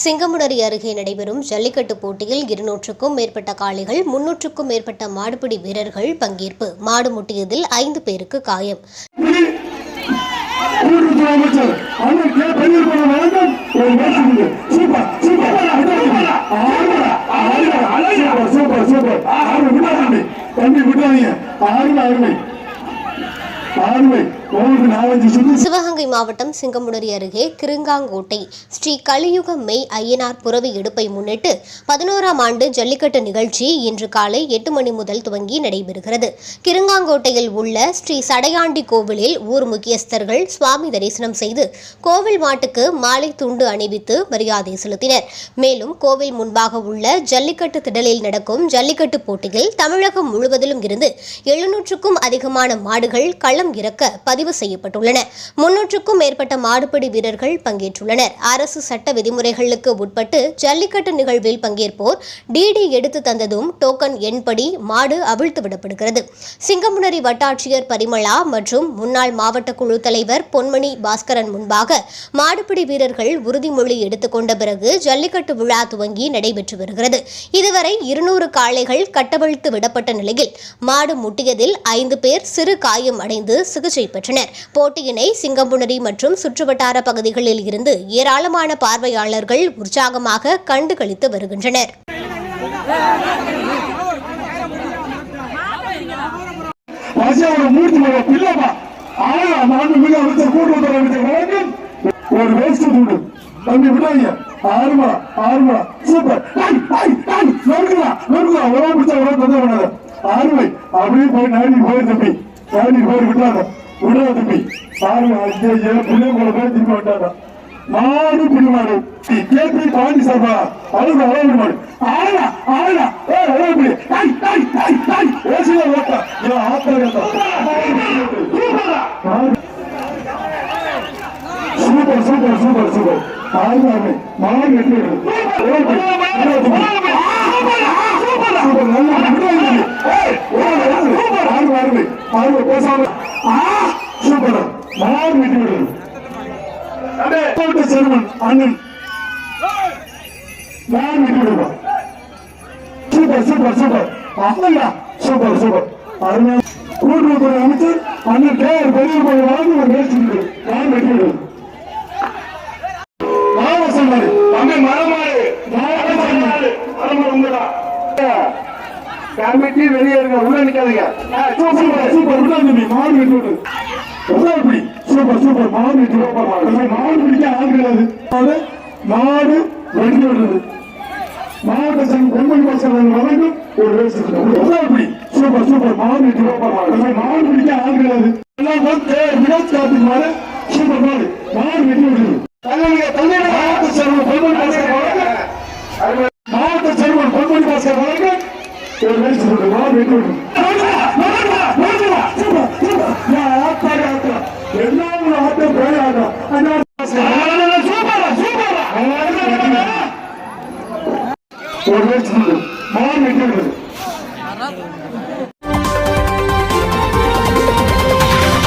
சிங்கமுனரி அருகே நடைபெறும் ஜல்லிக்கட்டு போட்டியில் 200க்கும் மேற்பட்ட காளைகள் 300க்கும் மேற்பட்ட மாடுபிடி வீரர்கள் பங்கேற்பு. மாடு முட்டியதில் 5 பேருக்கு காயம். சிவகங்கை மாவட்டம் சிங்கமுனரி அருகே கிருங்காங்கோட்டை ஸ்ரீ கலியுக மெய் ஐயனார் புரவி எடுப்பை முன்னிட்டு 11ஆம் ஆண்டு ஜல்லிக்கட்டு நிகழ்ச்சி இன்று காலை 8 மணி முதல் துவங்கி நடைபெறுகிறது. கிருங்காங்கோட்டையில் உள்ள ஸ்ரீ சடையாண்டி கோவிலில் ஊர் முக்கியஸ்தர்கள் சுவாமி தரிசனம் செய்து கோவில் மாட்டுக்கு மாலை துண்டு அணிவித்து மரியாதை செலுத்தினர். மேலும் கோவில் முன்பாக உள்ள ஜல்லிக்கட்டு திடலில் நடக்கும் ஜல்லிக்கட்டு போட்டியில் தமிழகம் முழுவதிலும் இருந்து 700க்கும் அதிகமான மாடுகள் களம் இறக்க பதிவு செய்யப்பட்டுள்ளன. 300க்கும் மேற்பட்ட மாடுபிடி வீரர்கள் பங்கேற்றுள்ளனர். அரசு சட்ட விதிமுறைகளுக்கு உட்பட்டு ஜல்லிக்கட்டு நிகழ்வில் பங்கேற்போர் டிடி எடுத்து தந்ததும் டோக்கன் எண்படி மாடு அவிழ்த்து விடப்படுகிறது. சிங்கமுனரி வட்டாட்சியர் பரிமளா மற்றும் முன்னாள் மாவட்ட குழு தலைவர் பொன்மணி பாஸ்கரன் முன்பாக மாடுபிடி வீரர்கள் உறுதிமொழி எடுத்துக்கொண்ட பிறகு ஜல்லிக்கட்டு விழா துவங்கி நடைபெற்று வருகிறது. இதுவரை 200 காளைகள் கட்டவிழ்த்து விடப்பட்ட நிலையில் மாடு முட்டியதில் 5 பேர் சிறு காயம் அடைந்து சிகிச்சை பெற்றனர். போட்டியினை சிங்கமுனரி மற்றும் சுற்றுவட்டார பகுதிகளில் இருந்து ஏராளமான பார்வையாளர்கள் உற்சாகமாக கண்டு களித்து வருகின்றனர். மாடு பிடிமாடு கேபி பாண்டி சபா அழுது அளவு மாடு ஆளா ஆளா சூப்பர் சூப்பர் சூப்பர் சூப்பர் ஆறு மாடு வெற்றி சூப்பர் மாடு வெற்றி விடுறது சேர்மன் அண்ணன் சூப்பர் சூப்பர் சூப்பர் அண்ணா சூப்பர் சூப்பர் அருமையா கூட்டுறவுத்துறை அமைச்சர் அண்ணன் கேஆர் பெரியவர் வழங்கி ஒரு பேச்சு நான் வெற்றி சொன்னாரு அண்ணன் மரமாறு கமிட்டி வெளியே இருக்க உள்ள நிக்காதீங்க. சூப்பர் சூப்பர் உள்ள மாடு வெற்றி விடு சூப்பர் சூப்பர் மாடு வெற்றி மாடு பிடிக்க ஆள் கிடையாது. மாடு வெற்றி விடுறது மாவட்ட சங்கம் பொன்மணி பாஸ்கரன் வழங்கும் ஒரு வேஸ்ட் சூப்பர் சூப்பர் மாடு வெற்றி மாடு பிடிக்க ஆள் கிடையாது. வினோத் கார்த்திக் மாடு சூப்பர் மாடு மாடு வெற்றி விடுறது மாவட்ட சங்கம் பொன்மணி பாஸ்கர் வழங்கும் மாவட்ட சங்கம் பொன்மணி பாஸ்கர் வழங்கும் ஒரு வேஸ்ட் மாடு வெற்றி விடுறது எல்லாரும் ஆட்டம் போயாடும் மாடு வெற்றி விடுறது